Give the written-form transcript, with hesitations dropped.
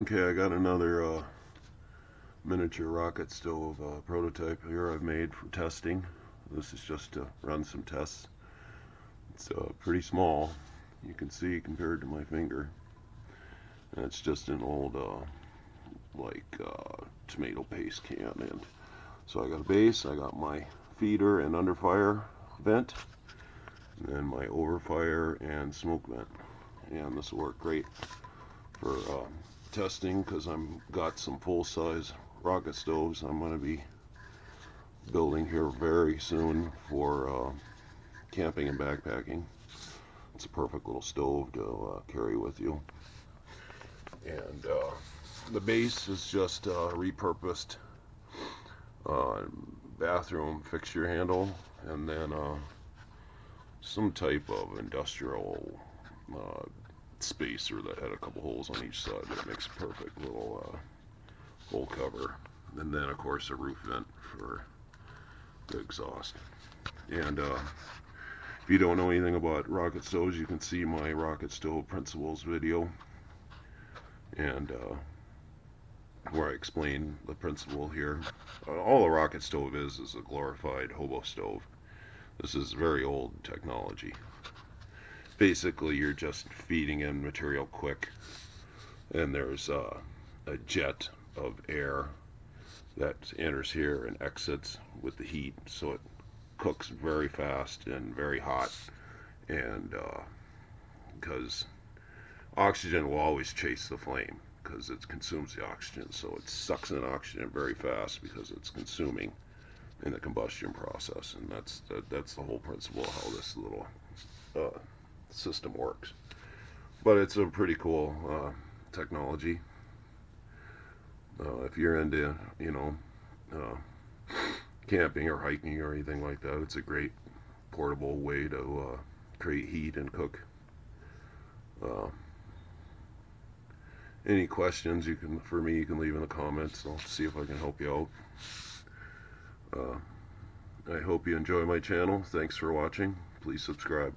Okay, I got another miniature rocket stove prototype here I've made for testing. This is just to run some tests. It's pretty small, you can see, compared to my finger. And it's just an old tomato paste can. And so I got a base, I got my feeder and underfire vent, and then my overfire and smoke vent. And this will work great for testing because I'm got some full-size rocket stoves I'm going to be building here very soon for camping and backpacking. It's a perfect little stove to carry with you. And the base is just repurposed uh, bathroom fixture handle, and then some type of industrial uh, spacer that had a couple holes on each side that makes a perfect little hole cover. And then, of course, a roof vent for the exhaust. And if you don't know anything about rocket stoves, you can see my rocket stove principles video, and where I explain the principle here. All a rocket stove is a glorified hobo stove. This is very old technology. Basically, you're just feeding in material quick, and there's a jet of air that enters here and exits with the heat, so it cooks very fast and very hot. And because oxygen will always chase the flame because it consumes the oxygen, so it sucks in oxygen very fast because it's consuming in the combustion process. And that's the whole principle of how this little uh, system works. But it's a pretty cool technology. If you're into, camping or hiking or anything like that, it's a great portable way to create heat and cook. Uh, any questions you can for me, you can leave in the comments. I'll see if I can help you out. I hope you enjoy my channel. Thanks for watching. Please subscribe.